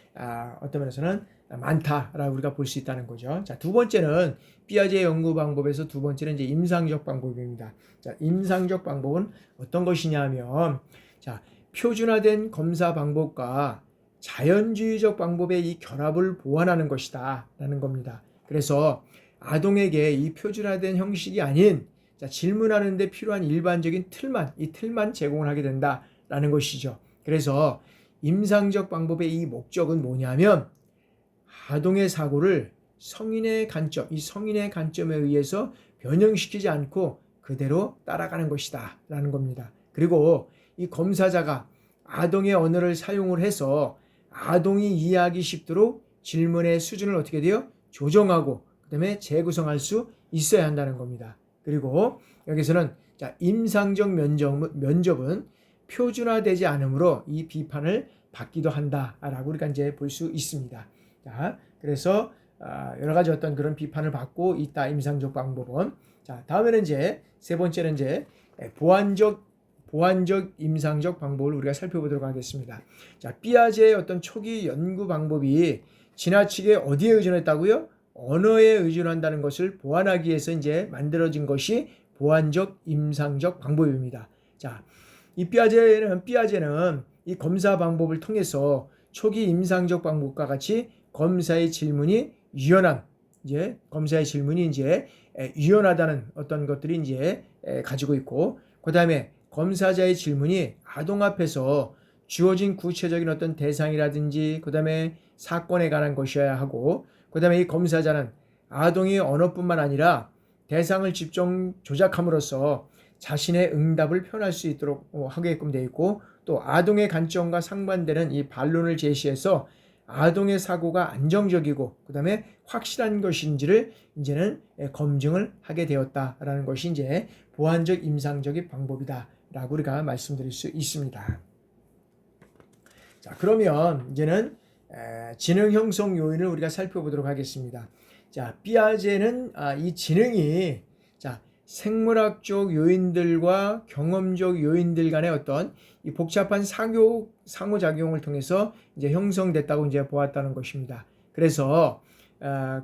어떤 면에서는 많다라고 우리가 볼 수 있다는 거죠. 자, 두 번째는 피아제 연구 방법에서 두 번째는 이제 임상적 방법입니다. 자, 임상적 방법은 어떤 것이냐면, 자, 표준화된 검사 방법과 자연주의적 방법의 이 결합을 보완하는 것이다라는 겁니다. 그래서 아동에게 이 표준화된 형식이 아닌 질문하는 데 필요한 일반적인 이 틀만 제공을 하게 된다라는 것이죠. 그래서 임상적 방법의 이 목적은 뭐냐면 아동의 사고를 성인의 관점에 의해서 변형시키지 않고 그대로 따라가는 것이다 라는 겁니다. 그리고 이 검사자가 아동의 언어를 사용을 해서 아동이 이해하기 쉽도록 질문의 수준을 어떻게 돼요? 조정하고 그 다음에 재구성할 수 있어야 한다는 겁니다. 그리고 여기서는 임상적 면접은 표준화되지 않으므로 이 비판을 받기도 한다라고 우리가 이제 볼 수 있습니다. 자, 그래서 여러 가지 어떤 그런 비판을 받고 있다 임상적 방법은. 자, 다음에는 이제 세 번째는 이제 보완적 임상적 방법을 우리가 살펴보도록 하겠습니다. 자, 피아제의 어떤 초기 연구 방법이 지나치게 어디에 의존했다고요? 언어에 의존한다는 것을 보완하기 위해서 이제 만들어진 것이 보완적 임상적 방법입니다. 자, 이 피아제는 이 검사 방법을 통해서 초기 임상적 방법과 같이 검사의 질문이 유연하다는 어떤 것들이 이제 가지고 있고, 그 다음에 검사자의 질문이 아동 앞에서 주어진 구체적인 어떤 대상이라든지 그 다음에 사건에 관한 것이어야 하고, 그 다음에 이 검사자는 아동의 언어뿐만 아니라 대상을 직접 조작함으로써 자신의 응답을 표현할 수 있도록 하게끔 되어 있고, 또 아동의 관점과 상반되는 이 반론을 제시해서 아동의 사고가 안정적이고 그 다음에 확실한 것인지를 이제는 검증을 하게 되었다라는 것이 이제 보완적 임상적인 방법이다라고 우리가 말씀드릴 수 있습니다. 자, 그러면 이제는 지능 형성 요인을 우리가 살펴보도록 하겠습니다. 자, 피아제는 이 지능이 생물학적 요인들과 경험적 요인들 간의 어떤 이 복잡한 상호작용을 통해서 이제 형성됐다고 이제 보았다는 것입니다. 그래서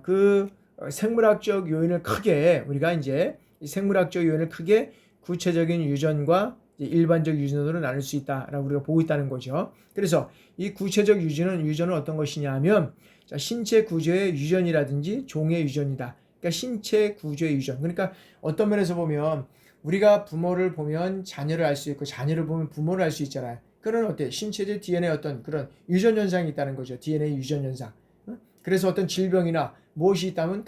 그 생물학적 요인을 크게 우리가 이제 이 생물학적 요인을 크게 구체적인 유전과 일반적 유전으로 나눌 수 있다라고 우리가 보고 있다는 거죠. 그래서 이 구체적 유전은 어떤 것이냐면 신체 구조의 유전이라든지 종의 유전이다. 그러니까 신체 구조의 유전. 그러니까 어떤 면에서 보면 우리가 부모를 보면 자녀를 알 수 있고 자녀를 보면 부모를 알 수 있잖아요. 그런 신체적 DNA 어떤 그런 유전 현상이 있다는 거죠. DNA 유전 현상. 그래서 어떤 질병이나 무엇이 있다면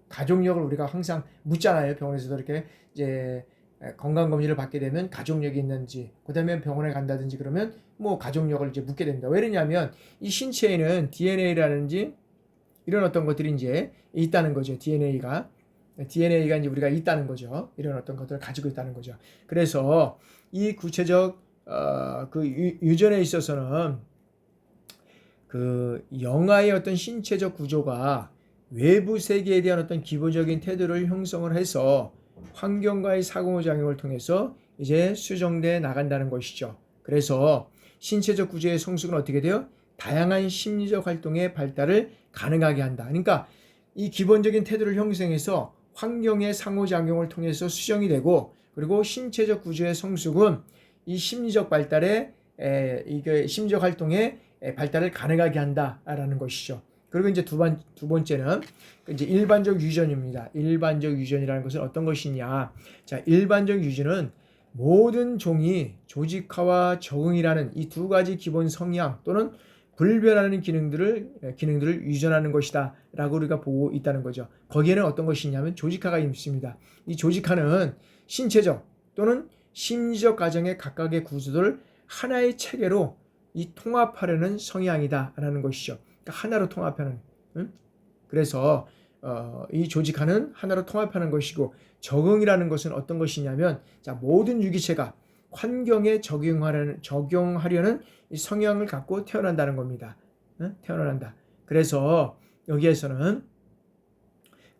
가족력을 우리가 항상 묻잖아요. 병원에서도 이렇게 이제 건강검진을 받게 되면 가족력이 있는지, 그 다음에 병원에 간다든지 그러면 뭐 가족력을 이제 묻게 됩니다. 왜 그러냐면 이 신체에는 DNA라든지 이런 어떤 것들이 이제 있다는 거죠. DNA가 이제 우리가 있다는 거죠. 이런 어떤 것들을 가지고 있다는 거죠. 그래서 이 구체적 그 유전에 있어서는 그 영아의 어떤 신체적 구조가 외부 세계에 대한 어떤 기본적인 태도를 형성을 해서 환경과의 상호작용을 통해서 이제 수정돼 나간다는 것이죠. 그래서 신체적 구조의 성숙은 어떻게 돼요? 다양한 심리적 활동의 발달을 가능하게 한다. 그러니까 이 기본적인 태도를 형성해서 환경의 상호작용을 통해서 수정이 되고, 그리고 신체적 구조의 성숙은 이 심리적 발달에 심리적 활동의 발달을 가능하게 한다라는 것이죠. 그리고 이제 두 번째는 이제 일반적 유전입니다. 일반적 유전이라는 것은 어떤 것이냐? 자, 일반적 유전은 모든 종이 조직화와 적응이라는 이 두 가지 기본 성향 또는 불변하는 기능들을 유전하는 것이다 라고 우리가 보고 있다는 거죠. 거기에는 어떤 것이 있냐면 조직화가 있습니다. 이 조직화는 신체적 또는 심리적 과정의 각각의 구조들을 하나의 체계로 이 통합하려는 성향이다 라는 것이죠. 그러니까 하나로 통합하는. 그래서 이 조직화는 하나로 통합하는 것이고, 적응이라는 것은 어떤 것이냐면 모든 유기체가 환경에 적용하려는 이 성향을 갖고 태어난다는 겁니다. 태어난다. 그래서 여기에서는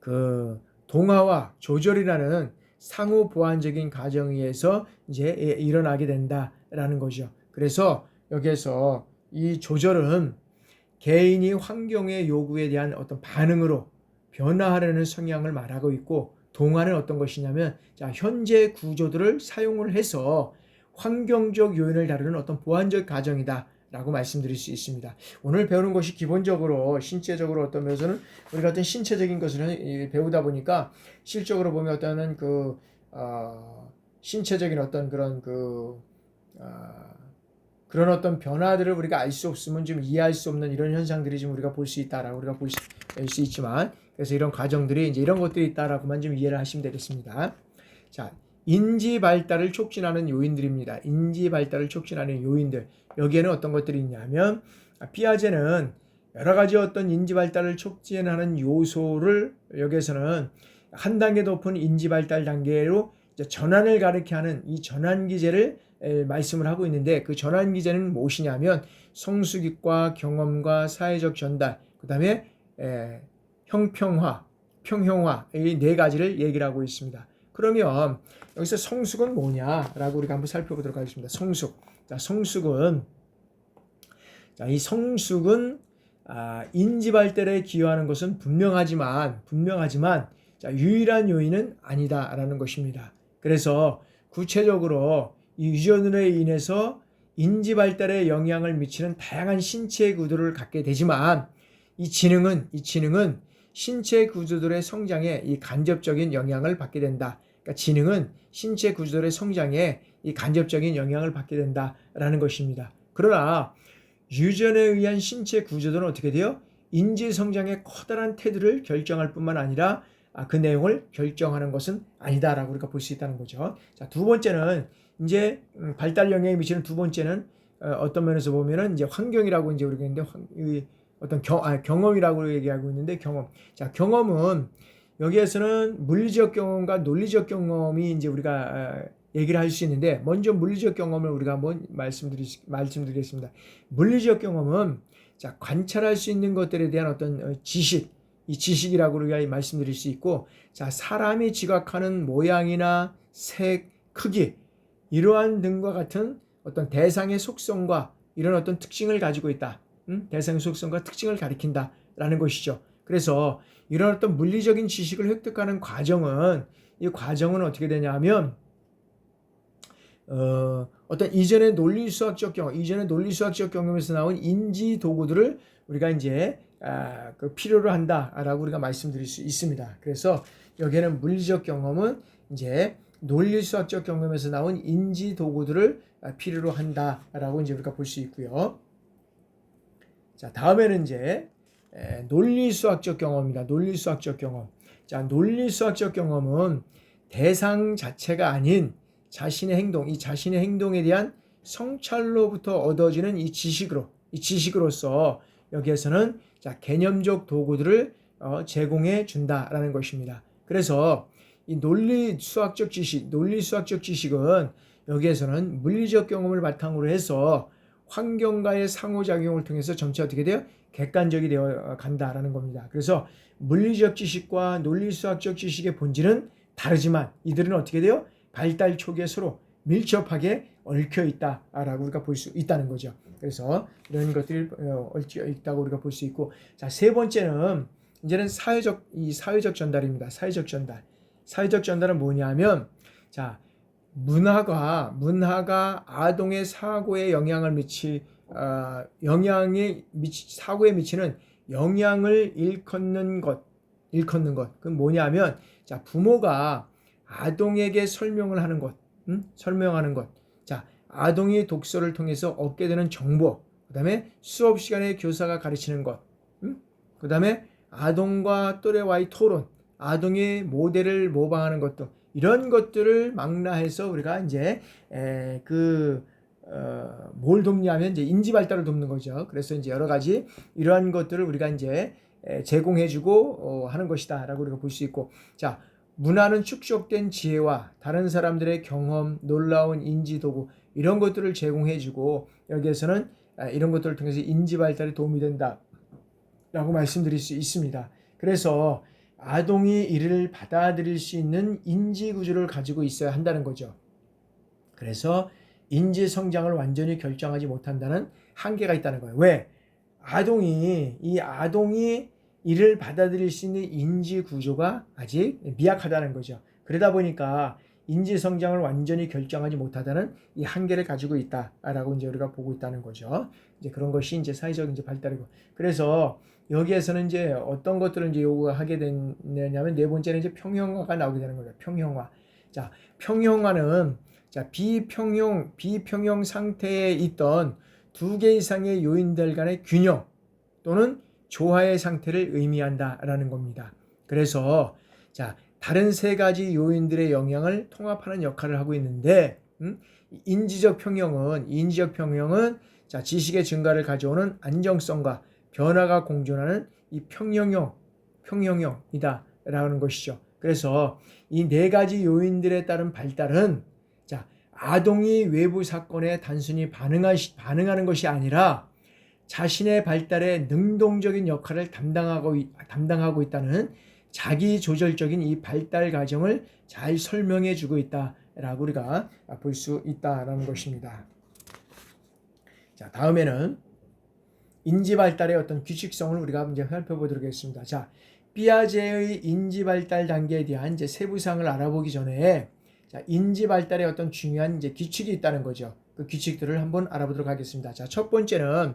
그 동화와 조절이라는 상호 보완적인 과정에 의해서 이제 일어나게 된다라는 거죠. 그래서 여기에서 이 조절은 개인이 환경의 요구에 대한 어떤 반응으로 변화하려는 성향을 말하고 있고, 동화는 어떤 것이냐면 현재 구조들을 사용을 해서 환경적 요인을 다루는 어떤 보완적 과정이다 라고 말씀드릴 수 있습니다. 오늘 배우는 것이 기본적으로 신체적으로 어떤 면에서는 우리가 어떤 신체적인 것을 배우다 보니까 실적으로 보면 어떤 신체적인 어떤 그런 어떤 변화들을 우리가 알 수 없으면 좀 이해할 수 없는 이런 현상들이 좀 우리가 볼 수 있다라고 우리가 볼 수 있지만, 그래서 이런 과정들이 이제 이런 것들이 있다라고만 좀 이해를 하시면 되겠습니다. 자, 인지 발달을 촉진하는 요인들입니다. 인지 발달을 촉진하는 요인들. 여기에는 어떤 것들이 있냐면, 피아제는 여러 가지 어떤 인지 발달을 촉진하는 요소를 여기에서는 한 단계 높은 인지 발달 단계로 전환을 가리켜 하는 이 전환 기제를 말씀을 하고 있는데, 그 전환 기제는 무엇이냐면 성숙익과 경험과 사회적 전달, 그 다음에 형평화, 평형화, 이 네 가지를 얘기를 하고 있습니다. 그러면 여기서 성숙은 뭐냐라고 우리가 한번 살펴보도록 하겠습니다. 성숙. 자, 성숙은 이 성숙은 인지 발달에 기여하는 것은 분명하지만 유일한 요인은 아니다라는 것입니다. 그래서 구체적으로 이 유전으로 인해서 인지 발달에 영향을 미치는 다양한 신체 구조를 갖게 되지만, 이 지능은 신체 구조들의 성장에 이 간접적인 영향을 받게 된다. 그러니까 지능은 신체 구조들의 성장에 이 간접적인 영향을 받게 된다라는 것입니다. 그러나 유전에 의한 신체 구조들은 어떻게 돼요? 인지 성장의 커다란 테두리를 결정할 뿐만 아니라 그 내용을 결정하는 것은 아니다라고 우리가 볼 수 있다는 거죠. 자, 두 번째는 이제 발달 영향에 미치는 두 번째는 어떤 면에서 보면은 이제 환경이라고 이제 우리가 있는데, 어떤 경험이라고 얘기하고 있는데, 경험. 자, 경험은 여기에서는 물리적 경험과 논리적 경험이 이제 우리가 얘기를 할 수 있는데, 먼저 물리적 경험을 우리가 한번 말씀드리겠습니다. 물리적 경험은 관찰할 수 있는 것들에 대한 어떤 지식, 이 지식이라고 우리가 말씀드릴 수 있고, 자, 사람이 지각하는 모양이나 색, 크기, 이러한 등과 같은 어떤 대상의 속성과 이런 어떤 특징을 가지고 있다. 대상의 속성과 특징을 가리킨다라는 것이죠. 그래서 이런 어떤 물리적인 지식을 획득하는 과정은, 이 과정은 어떻게 되냐면 어떤 이전의 논리수학적 경험에서 나온 인지 도구들을 우리가 이제 필요로 한다라고 우리가 말씀드릴 수 있습니다. 그래서 여기에는 물리적 경험은 이제 논리수학적 경험에서 나온 인지 도구들을 필요로 한다라고 이제 우리가 볼 수 있고요. 자, 다음에는 이제 논리수학적 경험입니다. 논리수학적 경험. 자, 논리수학적 경험은 대상 자체가 아닌 자신의 행동, 이 자신의 행동에 대한 성찰로부터 얻어지는 이 지식으로서 여기에서는 개념적 도구들을 제공해 준다라는 것입니다. 그래서 이 논리수학적 지식은 여기에서는 물리적 경험을 바탕으로 해서 환경과의 상호작용을 통해서 점차 어떻게 돼요? 객관적이 되어 간다라는 겁니다. 그래서 물리적 지식과 논리수학적 지식의 본질은 다르지만 이들은 어떻게 돼요? 발달 초기에 서로 밀접하게 얽혀 있다라고 우리가 볼 수 있다는 거죠. 그래서 이런 것들이 얽혀 있다고 우리가 볼 수 있고, 자, 세 번째는 이제는 사회적 전달입니다. 사회적 전달은 뭐냐면, 자, 문화가 아동의 사고에 사고에 미치는 영향을 일컫는 것. 그건 뭐냐면, 자, 부모가 아동에게 설명을 하는 것. 자, 아동이 독서를 통해서 얻게 되는 정보. 그다음에 수업 시간에 교사가 가르치는 것. 그다음에 아동과 또래와의 토론, 아동의 모델을 모방하는 것도, 이런 것들을 망라해서 우리가 이제 뭘 돕냐면 이제 인지 발달을 돕는 거죠. 그래서 이제 여러 가지 이러한 것들을 우리가 이제 제공해주고 하는 것이다라고 우리가 볼 수 있고, 자, 문화는 축적된 지혜와 다른 사람들의 경험, 놀라운 인지 도구, 이런 것들을 제공해주고, 여기에서는 이런 것들을 통해서 인지 발달에 도움이 된다라고 말씀드릴 수 있습니다. 그래서 아동이 이를 받아들일 수 있는 인지 구조를 가지고 있어야 한다는 거죠. 그래서 인지 성장을 완전히 결정하지 못한다는 한계가 있다는 거예요. 왜? 아동이 이를 받아들일 수 있는 인지 구조가 아직 미약하다는 거죠. 그러다 보니까 인지 성장을 완전히 결정하지 못하다는 이 한계를 가지고 있다라고 이제 우리가 보고 있다는 거죠. 이제 그런 것이 이제 사회적 이제 발달이고. 그래서 여기에서는 이제 어떤 것들을 이제 요구하게 되냐면 네 번째는 이제 평형화가 나오게 되는 거예요. 평형화. 자, 평형화는 비평형 상태에 있던 두 개 이상의 요인들 간의 균형 또는 조화의 상태를 의미한다라는 겁니다. 그래서 다른 세 가지 요인들의 영향을 통합하는 역할을 하고 있는데 인지적 평형은 지식의 증가를 가져오는 안정성과 변화가 공존하는 이 평형형이다라는 것이죠. 그래서 이 네 가지 요인들에 따른 발달은 아동이 외부 사건에 단순히 반응하는 것이 아니라 자신의 발달에 능동적인 역할을 담당하고 있다는 자기 조절적인 이 발달 과정을 잘 설명해 주고 있다라고 우리가 볼 수 있다라는 것입니다. 자, 다음에는 인지 발달의 어떤 규칙성을 우리가 이제 살펴보도록 하겠습니다. 자, 피아제의 인지 발달 단계에 대한 이제 세부 사항을 알아보기 전에 인지 발달의 어떤 중요한 이제 규칙이 있다는 거죠. 그 규칙들을 한번 알아보도록 하겠습니다. 자, 첫째는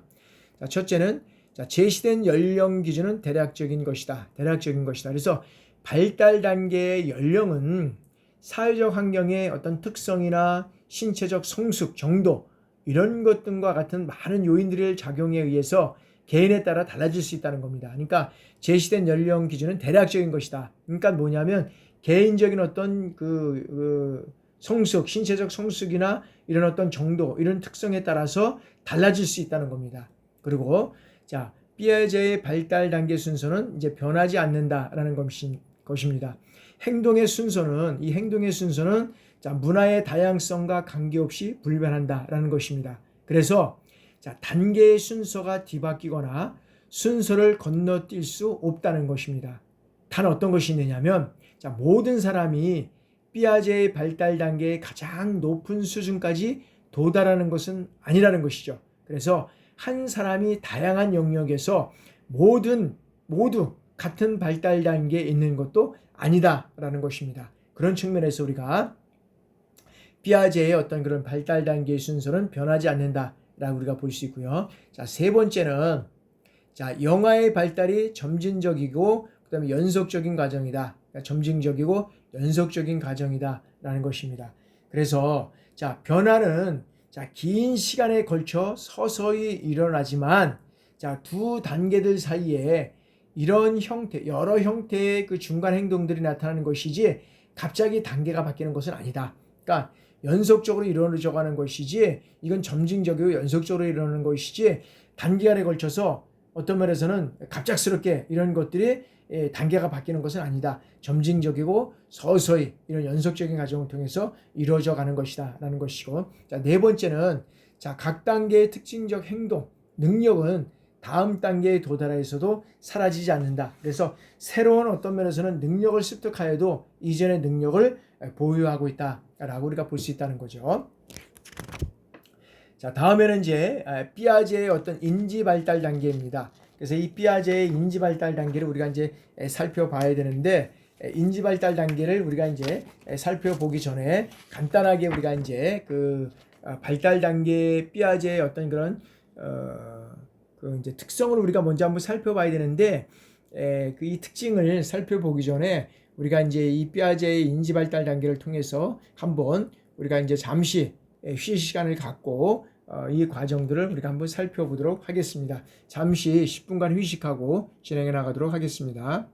제시된 연령 기준은 대략적인 것이다. 그래서 발달 단계의 연령은 사회적 환경의 어떤 특성이나 신체적 성숙 정도 이런 것 등과 같은 많은 요인들의 작용에 의해서 개인에 따라 달라질 수 있다는 겁니다. 그러니까 제시된 연령 기준은 대략적인 것이다. 그러니까 뭐냐면 개인적인 어떤 성숙, 신체적 성숙이나 이런 어떤 정도, 이런 특성에 따라서 달라질 수 있다는 겁니다. 그리고 피아제의 발달 단계 순서는 이제 변하지 않는다라는 것입니다. 행동의 순서는 문화의 다양성과 관계없이 불변한다라는 것입니다. 그래서 단계의 순서가 뒤바뀌거나 순서를 건너뛸 수 없다는 것입니다. 단 어떤 것이 있느냐면 모든 사람이 피아제의 발달 단계의 가장 높은 수준까지 도달하는 것은 아니라는 것이죠. 그래서 한 사람이 다양한 영역에서 모두 같은 발달 단계에 있는 것도 아니다라는 것입니다. 그런 측면에서 우리가 피아제의 어떤 그런 발달 단계의 순서는 변하지 않는다라고 우리가 볼 수 있고요. 세 번째는 영아의 발달이 점진적이고 그다음에 연속적인 과정이다. 점진적이고 연속적인 과정이다라는 것입니다. 그래서 변화는 긴 시간에 걸쳐 서서히 일어나지만 두 단계들 사이에 이런 여러 형태의 그 중간 행동들이 나타나는 것이지 갑자기 단계가 바뀌는 것은 아니다. 그러니까 연속적으로 이루어져 가는 것이지 이건 점진적이고 연속적으로 일어나는 것이지 단기간에 걸쳐서 어떤 면에서는 갑작스럽게 이런 것들이 단계가 바뀌는 것은 아니다. 점진적이고 서서히 이런 연속적인 과정을 통해서 이루어져 가는 것이다 라는 것이고, 네 번째는 각 단계의 특징적 행동, 능력은 다음 단계에 도달해서도 사라지지 않는다. 그래서 새로운 어떤 면에서는 능력을 습득하여도 이전의 능력을 보유하고 있다라고 우리가 볼 수 있다는 거죠. 다음에는 이제 피아제의 어떤 인지 발달 단계입니다. 그래서 이 피아제의 인지 발달 단계를 우리가 이제 살펴봐야 되는데, 인지 발달 단계를 우리가 이제 살펴보기 전에 간단하게 우리가 이제 그 발달 단계 피아제의 어떤 그런 그 이제 특성을 우리가 먼저 한번 살펴봐야 되는데, 그 이 특징을 살펴보기 전에 우리가 이제 이 피아제의 인지 발달 단계를 통해서 한번 우리가 이제 잠시 휴식 시간을 갖고 이 과정들을 우리가 한번 살펴보도록 하겠습니다. 잠시 10분간 휴식하고 진행해 나가도록 하겠습니다.